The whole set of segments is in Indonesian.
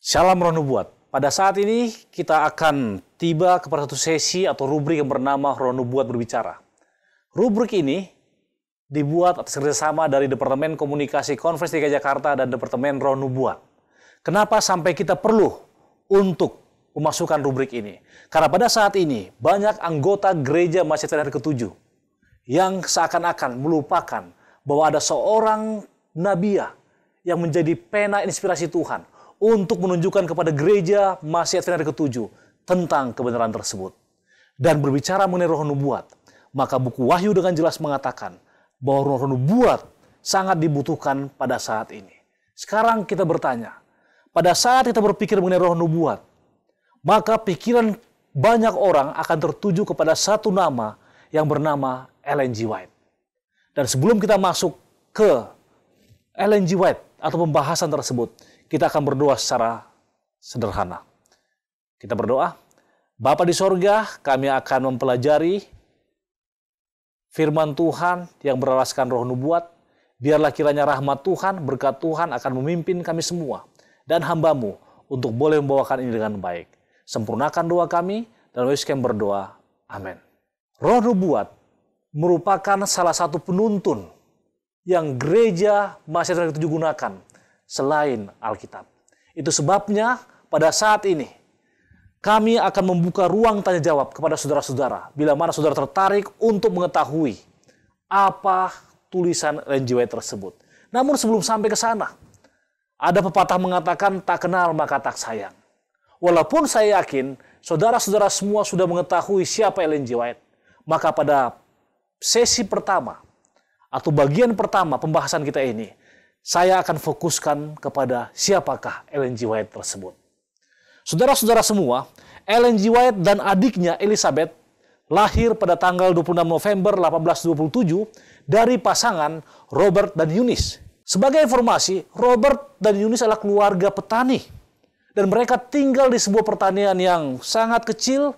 Shalom Roh Nubuat. Pada saat ini kita akan tiba kepada satu sesi atau rubrik yang bernama Roh Nubuat Berbicara. Rubrik ini dibuat atas kerjasama dari Departemen Komunikasi Konferensi DKI Jakarta dan Departemen Roh Nubuat. Kenapa sampai kita perlu untuk memasukkan rubrik ini? Karena pada saat ini banyak anggota gereja Masjid Hari ke-7 yang seakan-akan melupakan bahwa ada seorang nabiah yang menjadi pena inspirasi Tuhan untuk menunjukkan kepada gereja Masjid Hari ke-7 tentang kebenaran tersebut. Dan berbicara mengenai Roh Nubuat, maka buku Wahyu dengan jelas mengatakan bahwa Roh Nubuat sangat dibutuhkan pada saat ini. Sekarang kita bertanya, pada saat kita berpikir mengenai Roh Nubuat, maka pikiran banyak orang akan tertuju kepada satu nama yang bernama Ellen G. White. Dan sebelum kita masuk ke Ellen G. White atau pembahasan tersebut, kita akan berdoa secara sederhana. Kita berdoa, Bapa di sorga, kami akan mempelajari firman Tuhan yang beralaskan Roh Nubuat. Biarlah kiranya rahmat Tuhan, berkat Tuhan akan memimpin kami semua dan hamba-Mu untuk boleh membawakan ini dengan baik. Sempurnakan doa kami, dan Yesus kami berdoa. Amin. Roh Nubuat merupakan salah satu penuntun yang gereja Masjid Hari ke-7 gunakan selain Alkitab. Itu sebabnya pada saat ini kami akan membuka ruang tanya jawab kepada saudara-saudara bila mana saudara tertarik untuk mengetahui apa tulisan Ellen G. White tersebut. Namun sebelum sampai ke sana, ada pepatah mengatakan tak kenal maka tak sayang. Walaupun saya yakin saudara-saudara semua sudah mengetahui siapa Ellen G. White, maka pada sesi pertama atau bagian pertama pembahasan kita ini, saya akan fokuskan kepada siapakah Ellen G. White tersebut. Saudara-saudara semua, Ellen G. White dan adiknya Elizabeth lahir pada tanggal 26 November 1827 dari pasangan Robert dan Eunice. Sebagai informasi, Robert dan Eunice adalah keluarga petani. Dan mereka tinggal di sebuah pertanian yang sangat kecil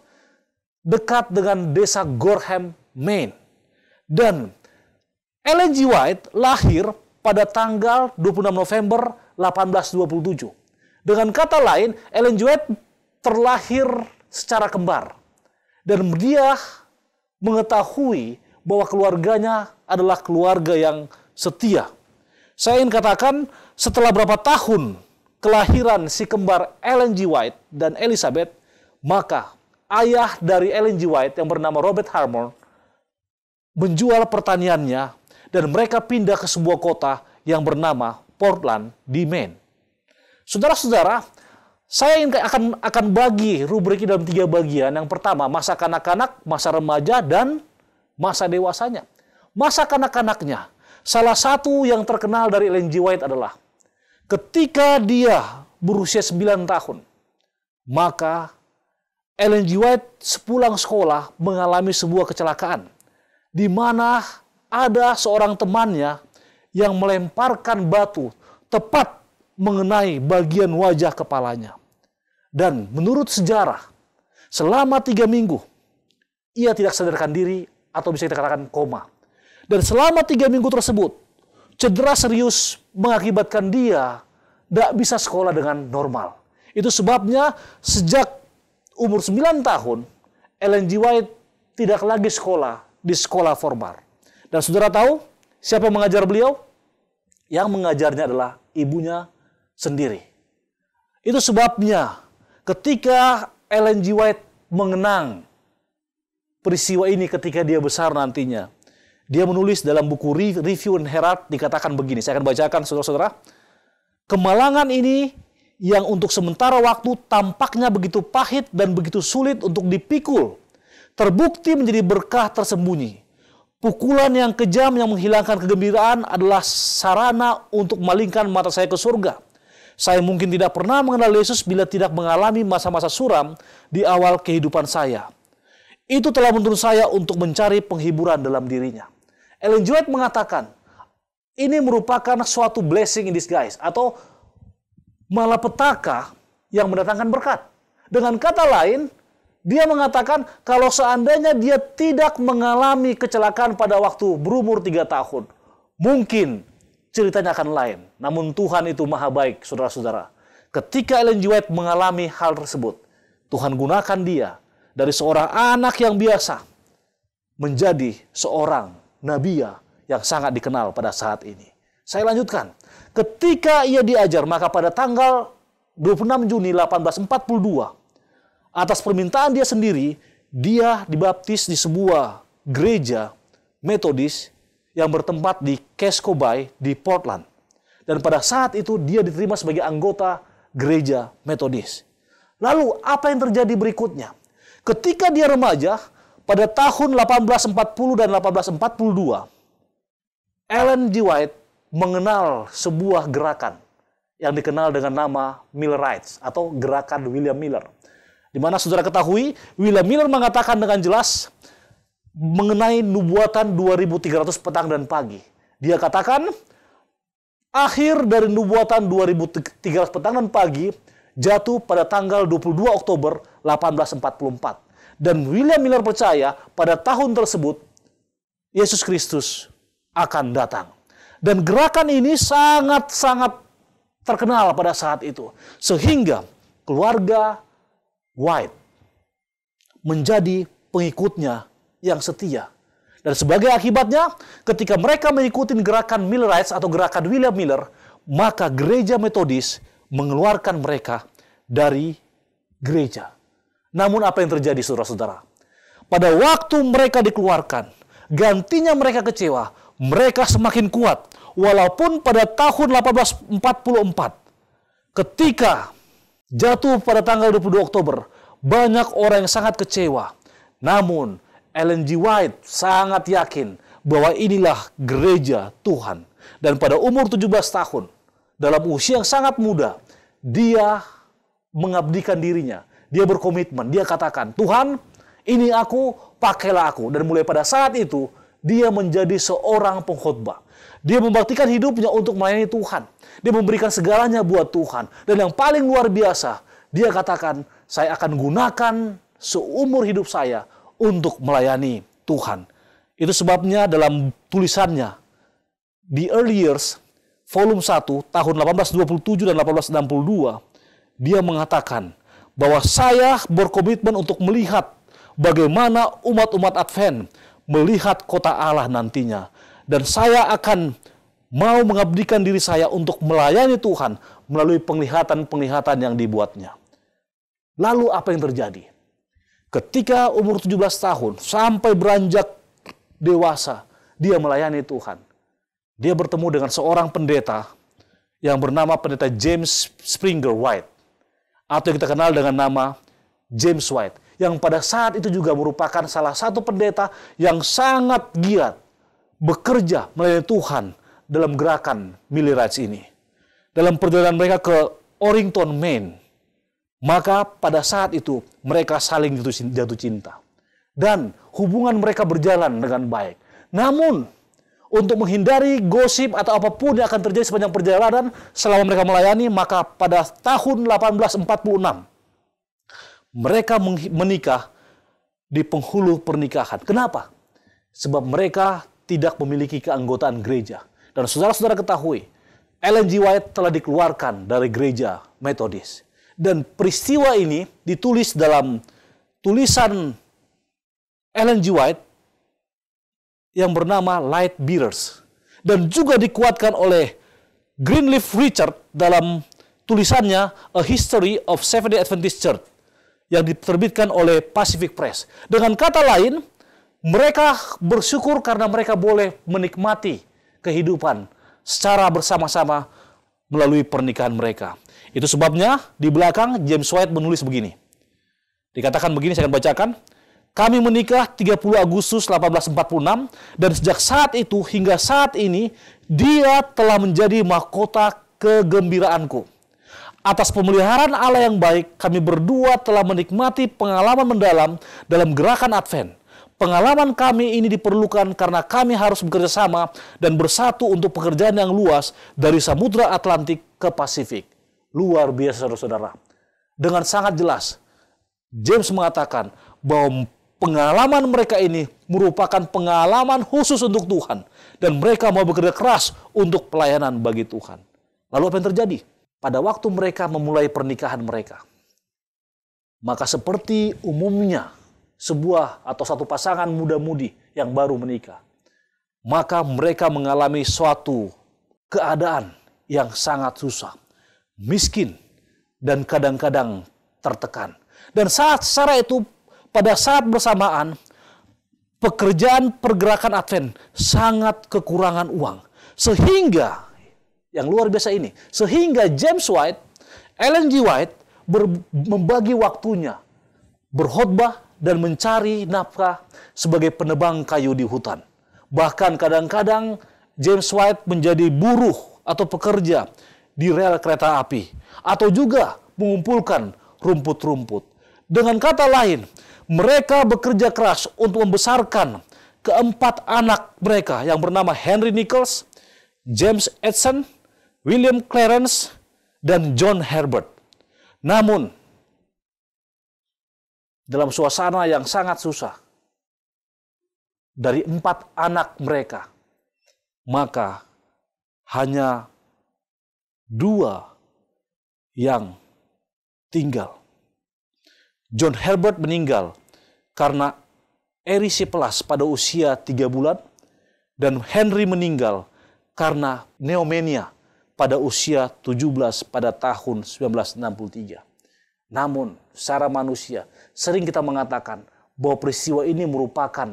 dekat dengan desa Gorham, Maine. Dan Ellen G. White lahir pada tanggal 26 November 1827. Dengan kata lain, Ellen G. White terlahir secara kembar. Dan dia mengetahui bahwa keluarganya adalah keluarga yang setia. Saya ingin katakan, setelah berapa tahun kelahiran si kembar Ellen G. White dan Elizabeth, maka ayah dari Ellen G. White yang bernama Robert Harmon menjual pertaniannya dan mereka pindah ke sebuah kota yang bernama Portland di Maine. Saudara-saudara, saya akan bagi rubrik dalam 3 bagian. Yang pertama, masa kanak-kanak, masa remaja, dan masa dewasanya. Masa kanak-kanaknya, salah satu yang terkenal dari Ellen G. White adalah ketika dia berusia 9 tahun, maka Ellen G. White sepulang sekolah mengalami sebuah kecelakaan, di mana ada seorang temannya yang melemparkan batu tepat mengenai bagian wajah kepalanya. Dan menurut sejarah, selama 3 minggu, ia tidak sadarkan diri atau bisa kita katakan koma. Dan selama 3 minggu tersebut, cedera serius mengakibatkan dia tidak bisa sekolah dengan normal. Itu sebabnya sejak umur 9 tahun, Ellen G. White tidak lagi sekolah di sekolah formal. Dan saudara tahu siapa yang mengajar beliau? Yang mengajarnya adalah ibunya sendiri. Itu sebabnya ketika Ellen G. White mengenang peristiwa ini ketika dia besar nantinya, dia menulis dalam buku Review and Herald, dikatakan begini, saya akan bacakan saudara-saudara. Kemalangan ini yang untuk sementara waktu tampaknya begitu pahit dan begitu sulit untuk dipikul, terbukti menjadi berkah tersembunyi. Pukulan yang kejam yang menghilangkan kegembiraan adalah sarana untuk memalingkan mata saya ke surga. Saya mungkin tidak pernah mengenal Yesus bila tidak mengalami masa-masa suram di awal kehidupan saya. Itu telah menuntun saya untuk mencari penghiburan dalam dirinya. Ellen G. White mengatakan, ini merupakan suatu blessing in disguise, atau malapetaka yang mendatangkan berkat. Dengan kata lain, dia mengatakan kalau seandainya dia tidak mengalami kecelakaan pada waktu berumur 3 tahun, mungkin ceritanya akan lain. Namun Tuhan itu maha baik, saudara-saudara. Ketika Ellen G. White mengalami hal tersebut, Tuhan gunakan dia dari seorang anak yang biasa menjadi seorang nabiya yang sangat dikenal pada saat ini. Saya lanjutkan. Ketika ia diajar, maka pada tanggal 26 Juni 1842, atas permintaan dia sendiri, dia dibaptis di sebuah gereja Metodis yang bertempat di Casco Bay di Portland. Dan pada saat itu dia diterima sebagai anggota gereja Metodis. Lalu apa yang terjadi berikutnya? Ketika dia remaja, pada tahun 1840 dan 1842, Ellen G. White mengenal sebuah gerakan yang dikenal dengan nama Millerites atau gerakan William Miller. Di mana saudara ketahui, William Miller mengatakan dengan jelas mengenai nubuatan 2300 petang dan pagi. Dia katakan, akhir dari nubuatan 2300 petang dan pagi jatuh pada tanggal 22 Oktober 1844. Dan William Miller percaya pada tahun tersebut Yesus Kristus akan datang. Dan gerakan ini sangat-sangat terkenal pada saat itu. Sehingga keluarga White menjadi pengikutnya yang setia. Dan sebagai akibatnya, ketika mereka mengikuti gerakan Millerites atau gerakan William Miller, maka gereja Metodis mengeluarkan mereka dari gereja. Namun apa yang terjadi, saudara-saudara? Pada waktu mereka dikeluarkan, gantinya mereka kecewa, mereka semakin kuat. Walaupun pada tahun 1844, ketika jatuh pada tanggal 22 Oktober, banyak orang yang sangat kecewa. Namun, Ellen G. White sangat yakin bahwa inilah gereja Tuhan. Dan pada umur 17 tahun, dalam usia yang sangat muda, dia mengabdikan dirinya. Dia berkomitmen, dia katakan, Tuhan, ini aku, pakailah aku. Dan mulai pada saat itu, dia menjadi seorang pengkhotbah. Dia membaktikan hidupnya untuk melayani Tuhan. Dia memberikan segalanya buat Tuhan. Dan yang paling luar biasa, dia katakan, saya akan gunakan seumur hidup saya untuk melayani Tuhan. Itu sebabnya dalam tulisannya, The Early Years, volume 1, tahun 1827 dan 1862, dia mengatakan bahwa saya berkomitmen untuk melihat bagaimana umat-umat Advent melihat kota Allah nantinya. Dan saya akan mau mengabdikan diri saya untuk melayani Tuhan melalui penglihatan-penglihatan yang dibuatnya. Lalu apa yang terjadi? Ketika umur 17 tahun sampai beranjak dewasa, dia melayani Tuhan. Dia bertemu dengan seorang pendeta yang bernama pendeta James Springer White, atau yang kita kenal dengan nama James White, yang pada saat itu juga merupakan salah satu pendeta yang sangat giat bekerja melayani Tuhan dalam gerakan Millerites ini. Dalam perjalanan mereka ke Orrington, Maine, maka pada saat itu mereka saling jatuh cinta. Dan hubungan mereka berjalan dengan baik. Namun, untuk menghindari gosip atau apapun yang akan terjadi sepanjang perjalanan selama mereka melayani, maka pada tahun 1846, mereka menikah di penghulu pernikahan. Kenapa? Sebab mereka tidak memiliki keanggotaan gereja. Dan saudara-saudara ketahui, Ellen G. White telah dikeluarkan dari gereja Metodis. Dan peristiwa ini ditulis dalam tulisan Ellen G. White yang bernama Light Bearers. Dan juga dikuatkan oleh Greenleaf Richard dalam tulisannya A History of Seventh-day Adventist Church yang diterbitkan oleh Pacific Press. Dengan kata lain, mereka bersyukur karena mereka boleh menikmati kehidupan secara bersama-sama melalui pernikahan mereka. Itu sebabnya di belakang James White menulis begini. Dikatakan begini, saya akan bacakan. Kami menikah 30 Agustus 1846 dan sejak saat itu hingga saat ini dia telah menjadi mahkota kegembiraanku. Atas pemeliharaan Allah yang baik, kami berdua telah menikmati pengalaman mendalam dalam gerakan Advent. Pengalaman kami ini diperlukan karena kami harus bekerja sama dan bersatu untuk pekerjaan yang luas dari Samudra Atlantik ke Pasifik. Luar biasa, saudara-saudara. Dengan sangat jelas, James mengatakan bahwa pengalaman mereka ini merupakan pengalaman khusus untuk Tuhan. Dan mereka mau bekerja keras untuk pelayanan bagi Tuhan. Lalu apa yang terjadi? pada waktu mereka memulai pernikahan mereka, maka seperti umumnya sebuah atau satu pasangan muda-mudi yang baru menikah, maka mereka mengalami suatu keadaan yang sangat susah, miskin, dan kadang-kadang tertekan. Dan secara itu, pada saat bersamaan, pekerjaan pergerakan Advent sangat kekurangan uang. Sehingga, yang luar biasa ini, sehingga James White, Ellen G. White, membagi waktunya berkhotbah dan mencari nafkah sebagai penebang kayu di hutan. Bahkan kadang-kadang James White menjadi buruh atau pekerja di rel kereta api, atau juga mengumpulkan rumput-rumput. Dengan kata lain, mereka bekerja keras untuk membesarkan keempat anak mereka yang bernama Henry Nichols, James Edson, William Clarence, dan John Herbert. Namun, dalam suasana yang sangat susah, dari 4 anak mereka, maka hanya 2 yang tinggal. John Herbert meninggal karena erisiplas pada usia 3 bulan, dan Henry meninggal karena pneumonia pada usia 17 pada tahun 1963. Namun, secara manusia, sering kita mengatakan bahwa peristiwa ini merupakan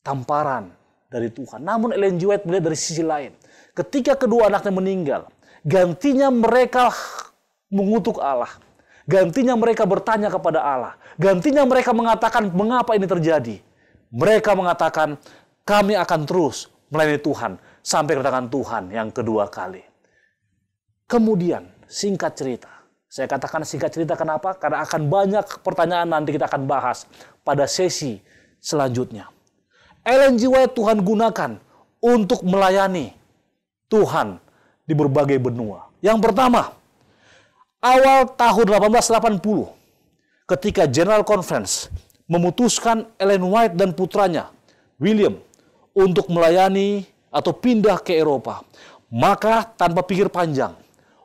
tamparan dari Tuhan. Namun Ellen G. White melihat dari sisi lain. Ketika kedua anaknya meninggal, gantinya mereka mengutuk Allah. Gantinya mereka bertanya kepada Allah. Gantinya mereka mengatakan, mengapa ini terjadi? Mereka mengatakan, kami akan terus melayani Tuhan sampai kedatangan Tuhan yang kedua kali. Kemudian, singkat cerita. Saya katakan singkat cerita kenapa? Karena akan banyak pertanyaan nanti kita akan bahas pada sesi selanjutnya. Ellen G. White Tuhan gunakan untuk melayani Tuhan di berbagai benua. Yang pertama, awal tahun 1880, ketika General Conference memutuskan Ellen White dan putranya, William, untuk melayani atau pindah ke Eropa, maka tanpa pikir panjang,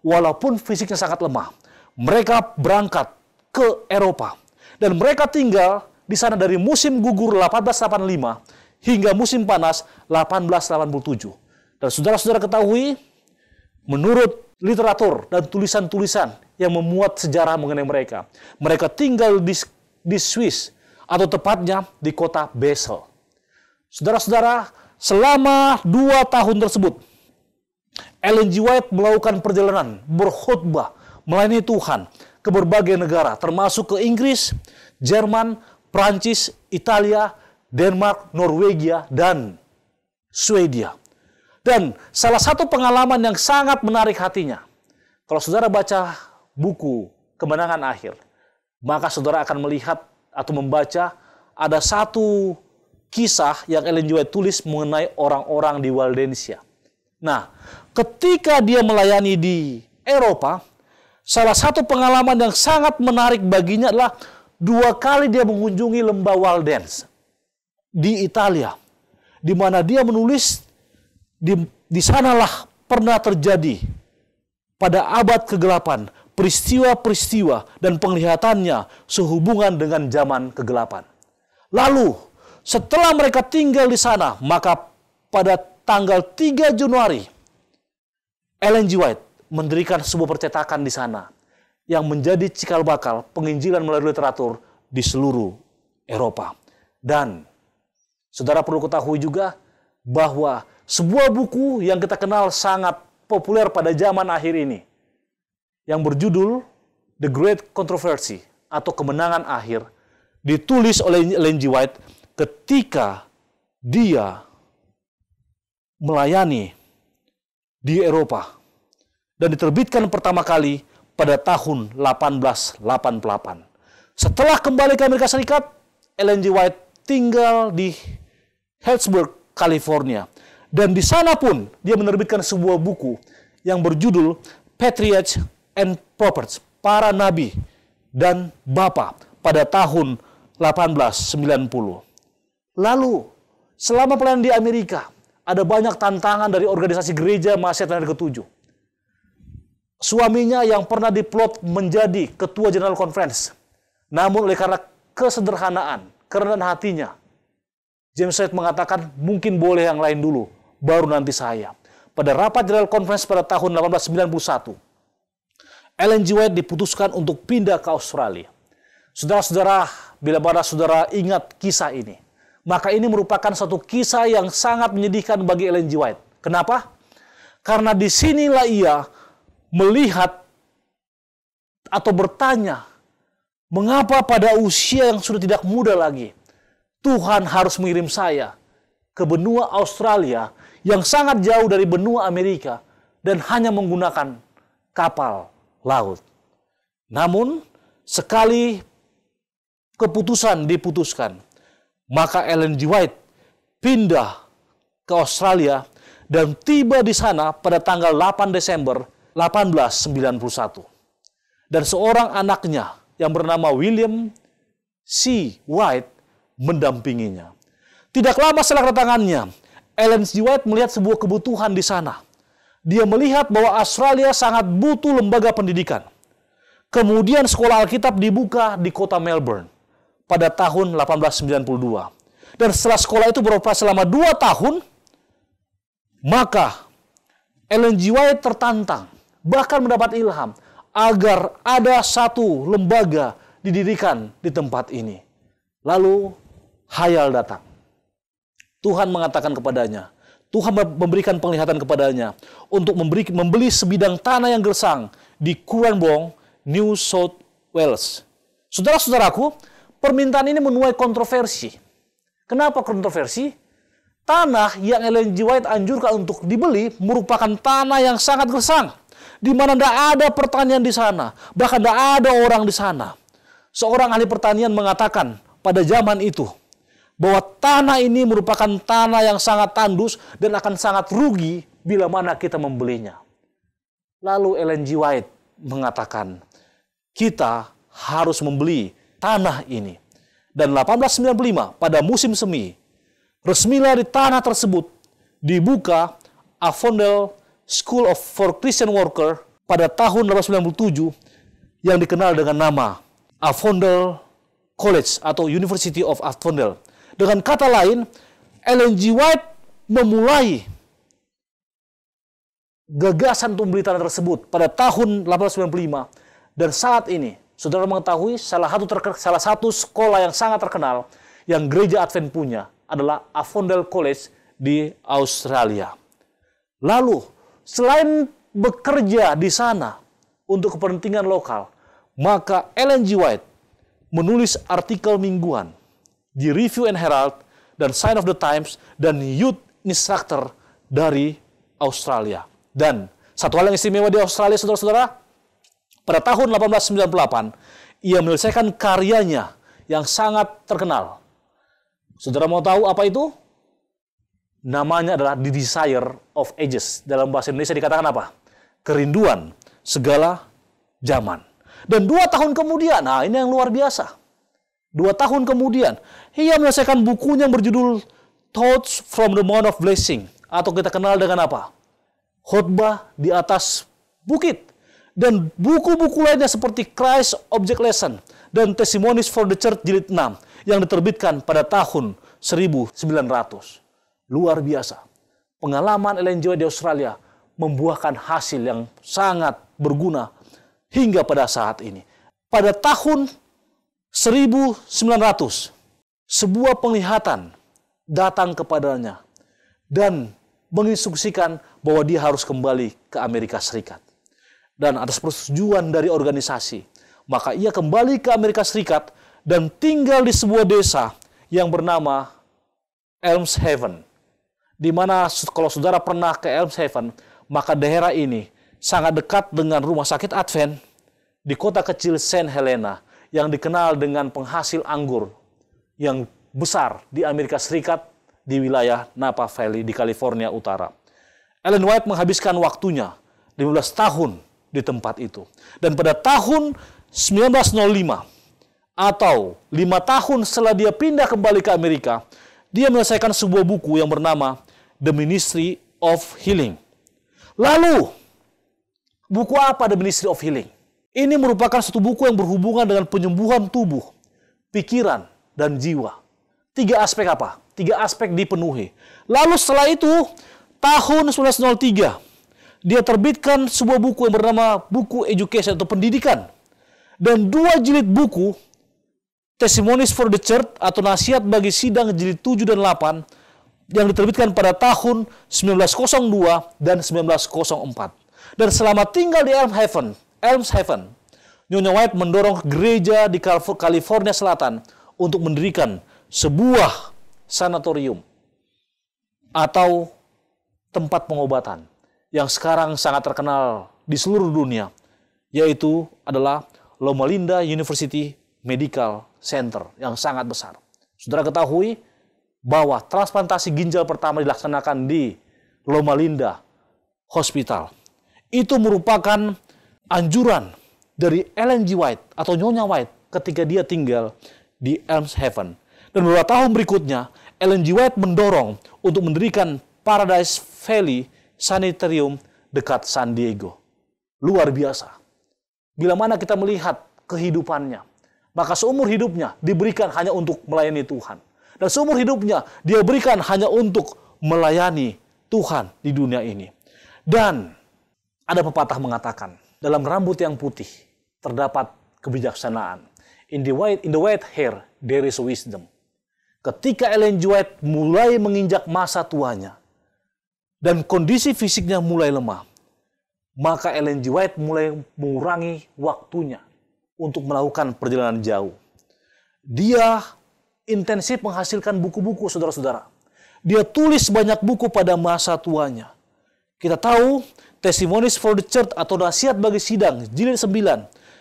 walaupun fisiknya sangat lemah, mereka berangkat ke Eropa. Dan mereka tinggal di sana dari musim gugur 1885 hingga musim panas 1887. Dan saudara-saudara ketahui, menurut literatur dan tulisan-tulisan yang memuat sejarah mengenai mereka, mereka tinggal di Swiss, atau tepatnya di kota Basel. Saudara-saudara, selama 2 tahun tersebut, Ellen G. White melakukan perjalanan berkhotbah, melayani Tuhan ke berbagai negara, termasuk ke Inggris, Jerman, Prancis, Italia, Denmark, Norwegia, dan Swedia. Dan salah satu pengalaman yang sangat menarik hatinya, kalau saudara baca buku Kemenangan Akhir, maka saudara akan melihat atau membaca ada satu kisah yang Ellen G. White tulis mengenai orang-orang di Waldensia. Nah, ketika dia melayani di Eropa, salah satu pengalaman yang sangat menarik baginya adalah 2 kali dia mengunjungi lembah Waldense di Italia, di mana dia menulis di sanalah pernah terjadi pada abad kegelapan peristiwa-peristiwa dan penglihatannya sehubungan dengan zaman kegelapan. Lalu, setelah mereka tinggal di sana, maka pada tanggal 3 Januari, Ellen G. White mendirikan sebuah percetakan di sana yang menjadi cikal bakal penginjilan melalui literatur di seluruh Eropa. Dan saudara perlu ketahui juga bahwa sebuah buku yang kita kenal sangat populer pada zaman akhir ini, yang berjudul The Great Controversy atau Kemenangan Akhir, ditulis oleh Ellen G. White ketika dia melayani di Eropa dan diterbitkan pertama kali pada tahun 1888. Setelah kembali ke Amerika Serikat, Ellen G. White tinggal di Harrisburg, California. Dan di sana pun dia menerbitkan sebuah buku yang berjudul Patriots and Prophets, Para Nabi dan Bapa, pada tahun 1890. Lalu, selama pelayanan di Amerika, ada banyak tantangan dari organisasi gereja Mahasiswa Tahun ke-7. suaminya yang pernah diplot menjadi ketua General Conference. Namun oleh karena kesederhanaan, kerendahan hatinya, James White mengatakan, mungkin boleh yang lain dulu, baru nanti saya. Pada rapat General Conference pada tahun 1891, Ellen G. White diputuskan untuk pindah ke Australia. Saudara-saudara, bila mana saudara ingat kisah ini, maka ini merupakan satu kisah yang sangat menyedihkan bagi Ellen G. White. Kenapa? Karena disinilah ia melihat atau bertanya, mengapa pada usia yang sudah tidak muda lagi, Tuhan harus mengirim saya ke benua Australia yang sangat jauh dari benua Amerika dan hanya menggunakan kapal laut. Namun, sekali keputusan diputuskan, maka Ellen G. White pindah ke Australia dan tiba di sana pada tanggal 8 Desember 1891. Dan seorang anaknya yang bernama William C. White mendampinginya. Tidak lama setelah kedatangannya, Ellen G. White melihat sebuah kebutuhan di sana. Dia melihat bahwa Australia sangat butuh lembaga pendidikan. Kemudian sekolah Alkitab dibuka di kota Melbourne pada tahun 1892. Dan setelah sekolah itu beroperasi selama 2 tahun, maka Ellen G. White tertantang, bahkan mendapat ilham, agar ada satu lembaga didirikan di tempat ini. Lalu hayal datang. Tuhan mengatakan kepadanya, Tuhan memberikan penglihatan kepadanya untuk membeli sebidang tanah yang gersang di Cranbourne, New South Wales. Saudara-saudaraku, permintaan ini menuai kontroversi. Kenapa kontroversi? Tanah yang Ellen G. White anjurkan untuk dibeli merupakan tanah yang sangat gersang, di mana tidak ada pertanian di sana, bahkan tidak ada orang di sana. Seorang ahli pertanian mengatakan pada zaman itu bahwa tanah ini merupakan tanah yang sangat tandus dan akan sangat rugi bila mana kita membelinya. Lalu Ellen G. White mengatakan, kita harus membeli tanah ini. Dan 1895 pada musim semi, resmilah di tanah tersebut dibuka Avondale School for Christian Worker pada tahun 1897 yang dikenal dengan nama Avondale College atau University of Avondale. Dengan kata lain, Ellen G. White memulai gagasan untuk membeli tanah tersebut pada tahun 1895. Dan saat ini, saudara mengetahui salah satu sekolah yang sangat terkenal yang gereja Advent punya adalah Avondale College di Australia. Lalu, selain bekerja di sana untuk kepentingan lokal, maka Ellen G. White menulis artikel mingguan di Review and Herald dan Sign of the Times dan Youth Instructor dari Australia. Dan satu hal yang istimewa di Australia, saudara-saudara, pada tahun 1898, ia menyelesaikan karyanya yang sangat terkenal. Saudara mau tahu apa itu? Namanya adalah The Desire of Ages. Dalam bahasa Indonesia dikatakan apa? Kerinduan segala zaman. Dan 2 tahun kemudian, nah ini yang luar biasa. 2 tahun kemudian, ia menyelesaikan bukunya yang berjudul Thoughts from the Mount of Blessing. Atau kita kenal dengan apa? Khotbah di atas bukit. Dan buku-buku lainnya seperti Christ Object Lesson dan Testimonies for the Church jilid 6 yang diterbitkan pada tahun 1900. Luar biasa. Pengalaman Ellen G. White di Australia membuahkan hasil yang sangat berguna hingga pada saat ini. Pada tahun 1900, sebuah penglihatan datang kepadanya dan menginstruksikan bahwa dia harus kembali ke Amerika Serikat. Dan atas persetujuan dari organisasi, maka ia kembali ke Amerika Serikat dan tinggal di sebuah desa yang bernama Elms Haven. Di mana kalau saudara pernah ke Elms Haven, maka daerah ini sangat dekat dengan rumah sakit Advent di kota kecil St. Helena yang dikenal dengan penghasil anggur yang besar di Amerika Serikat di wilayah Napa Valley di California Utara. Ellen White menghabiskan waktunya 15 tahun di tempat itu. Dan pada tahun 1905 atau 5 tahun setelah dia pindah kembali ke Amerika, dia menyelesaikan sebuah buku yang bernama The Ministry of Healing. Lalu Buku apa The Ministry of Healing? Ini merupakan satu buku yang berhubungan dengan penyembuhan tubuh, pikiran, dan jiwa. 3 aspek apa? 3 aspek dipenuhi. Lalu setelah itu, tahun 1903, dia terbitkan sebuah buku yang bernama Buku Education atau Pendidikan. Dan 2 jilid buku, Testimonies for the Church atau Nasihat bagi Sidang jilid 7 dan 8, yang diterbitkan pada tahun 1902 dan 1904. Dan selama tinggal di Elms Haven, Nyonya White mendorong gereja di California Selatan untuk mendirikan sebuah sanatorium atau tempat pengobatan yang sekarang sangat terkenal di seluruh dunia, yaitu adalah Loma Linda University Medical Center yang sangat besar. Saudara ketahui bahwa transplantasi ginjal pertama dilaksanakan di Loma Linda Hospital. Itu merupakan anjuran dari Ellen G. White atau Nyonya White ketika dia tinggal di Elms Haven. Dan beberapa tahun berikutnya, Ellen G. White mendorong untuk mendirikan Paradise Valley Sanitarium dekat San Diego. Luar biasa. Bila mana kita melihat kehidupannya, maka seumur hidupnya diberikan hanya untuk melayani Tuhan. Dan seumur hidupnya dia berikan hanya untuk melayani Tuhan di dunia ini. Dan ada pepatah mengatakan, dalam rambut yang putih terdapat kebijaksanaan. In the white hair there is wisdom. Ketika Ellen G. White mulai menginjak masa tuanya dan kondisi fisiknya mulai lemah, maka Ellen G. White mulai mengurangi waktunya untuk melakukan perjalanan jauh. Dia intensif menghasilkan buku-buku, saudara-saudara. Dia tulis banyak buku pada masa tuanya. Kita tahu Testimonies for the Church atau Nasihat bagi Sidang jilid 9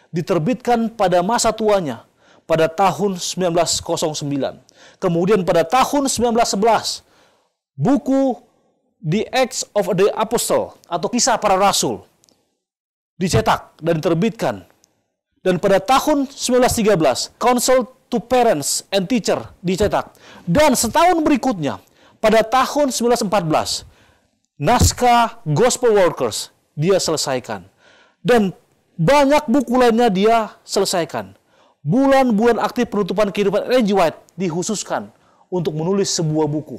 diterbitkan pada masa tuanya pada tahun 1909. Kemudian pada tahun 1911 buku The Acts of the Apostle atau Kisah Para Rasul dicetak dan diterbitkan. Dan pada tahun 1913 Counsel to Parents and Teacher dicetak. Dan setahun berikutnya pada tahun 1914 naskah Gospel Workers dia selesaikan. Dan banyak buku lainnya dia selesaikan. Bulan-bulan aktif penutupan kehidupan Ellen G. White dikhususkan untuk menulis sebuah buku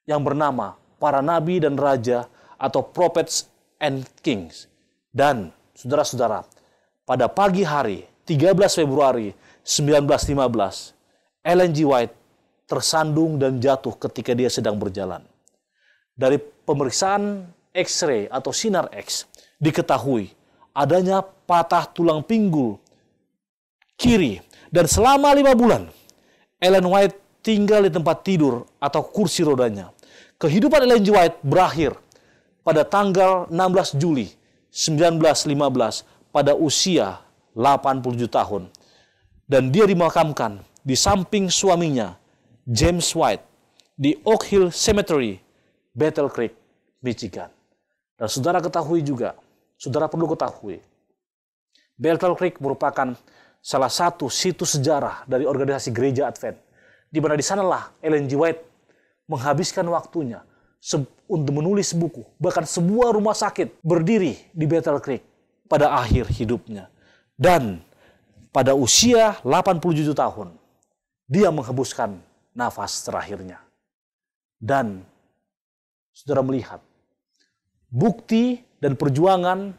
yang bernama Para Nabi dan Raja atau Prophets and Kings. Dan saudara-saudara, pada pagi hari 13 Februari 1915, Ellen G. White tersandung dan jatuh ketika dia sedang berjalan. Dari pemeriksaan X-ray atau sinar X, diketahui adanya patah tulang pinggul kiri. Dan selama 5 bulan, Ellen White tinggal di tempat tidur atau kursi rodanya. Kehidupan Ellen G. White berakhir pada tanggal 16 Juli 1915 pada usia 87 tahun. Dan dia dimakamkan di samping suaminya, James White, di Oak Hill Cemetery, Battle Creek, Michigan. Dan saudara ketahui juga, saudara perlu ketahui, Battle Creek merupakan salah satu situs sejarah dari organisasi gereja Advent, di mana di sanalah Ellen G. White menghabiskan waktunya untuk menulis buku. Bahkan sebuah rumah sakit berdiri di Battle Creek pada akhir hidupnya. Dan pada usia 87 tahun, dia menghembuskan nafas terakhirnya. Dan saudara melihat bukti dan perjuangan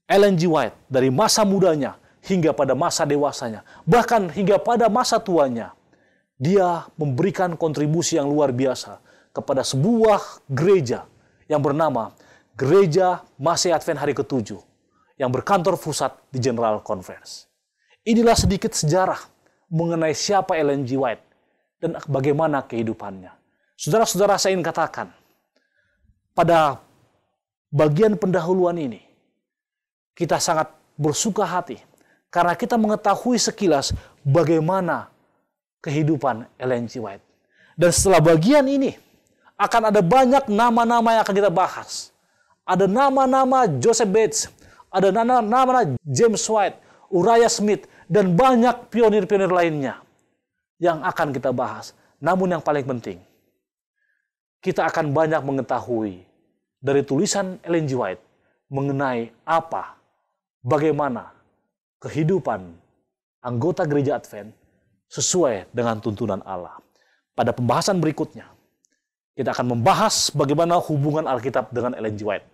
Ellen G. White dari masa mudanya hingga pada masa dewasanya, bahkan hingga pada masa tuanya, dia memberikan kontribusi yang luar biasa kepada sebuah gereja yang bernama Gereja Masih Advent Hari ke-7 yang berkantor pusat di General Conference. Inilah sedikit sejarah mengenai siapa Ellen G. White dan bagaimana kehidupannya. Saudara-saudara, saya ingin katakan, pada bagian pendahuluan ini, kita sangat bersuka hati karena kita mengetahui sekilas bagaimana kehidupan Ellen G. White. Dan setelah bagian ini, akan ada banyak nama-nama yang akan kita bahas. Ada nama-nama Joseph Bates, ada nama-nama James White, Uriah Smith, dan banyak pionir-pionir lainnya yang akan kita bahas. Namun yang paling penting, kita akan banyak mengetahui dari tulisan Ellen G. White mengenai bagaimana kehidupan anggota gereja Advent sesuai dengan tuntunan Allah. Pada pembahasan berikutnya, kita akan membahas bagaimana hubungan Alkitab dengan Ellen G. White.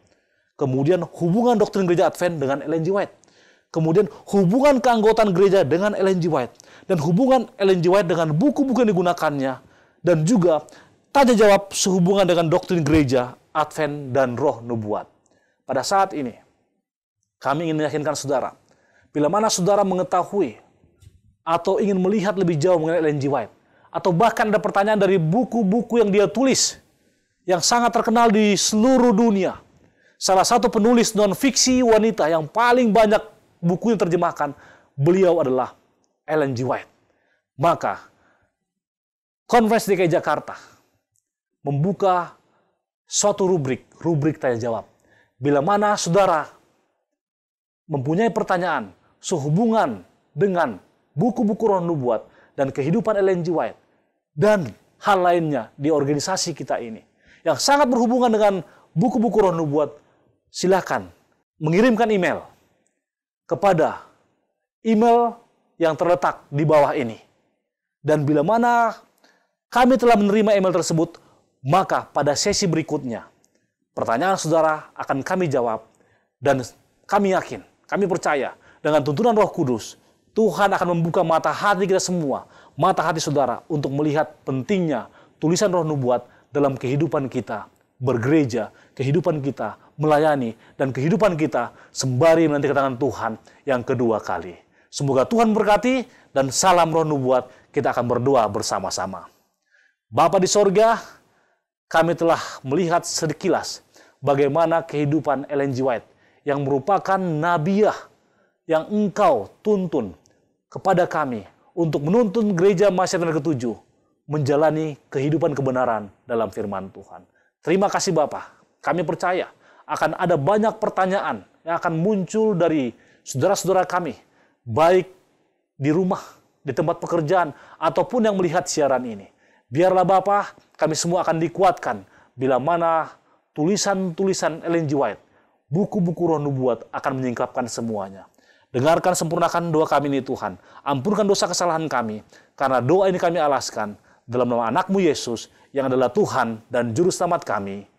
Kemudian hubungan doktrin gereja Advent dengan Ellen G. White. Kemudian hubungan keanggotaan gereja dengan Ellen G. White. Dan hubungan Ellen G. White dengan buku-buku yang digunakannya. Dan juga tanya jawab sehubungan dengan doktrin gereja, Advent, dan roh nubuat. Pada saat ini, kami ingin meyakinkan saudara, bila mana saudara mengetahui atau ingin melihat lebih jauh mengenai Ellen G. White, atau bahkan ada pertanyaan dari buku-buku yang dia tulis, yang sangat terkenal di seluruh dunia. Salah satu penulis non-fiksi wanita yang paling banyak buku yang terjemahkan, beliau adalah Ellen G. White. Maka, Konferensi DKI Jakarta membuka suatu rubrik tanya jawab. Bila mana saudara mempunyai pertanyaan sehubungan dengan buku-buku roh nubuat dan kehidupan Ellen G. White dan hal lainnya di organisasi kita ini yang sangat berhubungan dengan buku-buku roh nubuat, silakan mengirimkan email kepada email yang terletak di bawah ini. Dan bila mana kami telah menerima email tersebut, maka pada sesi berikutnya, pertanyaan saudara akan kami jawab. Dan kami yakin, kami percaya, dengan tuntunan Roh Kudus, Tuhan akan membuka mata hati kita semua, mata hati saudara, untuk melihat pentingnya tulisan roh nubuat dalam kehidupan kita bergereja, kehidupan kita melayani, dan kehidupan kita sembari menanti kedatangan Tuhan yang kedua kali. Semoga Tuhan berkati, dan salam roh nubuat. Kita akan berdoa bersama-sama. Bapa di sorga, kami telah melihat sekilas bagaimana kehidupan Ellen G. White yang merupakan nabiah yang Engkau tuntun kepada kami untuk menuntun gereja Masedonia ke-7 menjalani kehidupan kebenaran dalam firman Tuhan. Terima kasih Bapa. Kami percaya akan ada banyak pertanyaan yang akan muncul dari saudara-saudara kami, baik di rumah, di tempat pekerjaan, ataupun yang melihat siaran ini. Biarlah Bapa, kami semua akan dikuatkan bila mana tulisan-tulisan Ellen G. White, buku-buku roh nubuat akan menyingkapkan semuanya. Dengarkan, sempurnakan doa kami ini Tuhan. Ampunkan dosa kesalahan kami, karena doa ini kami alaskan dalam nama anak-Mu Yesus, yang adalah Tuhan dan Juru Selamat kami.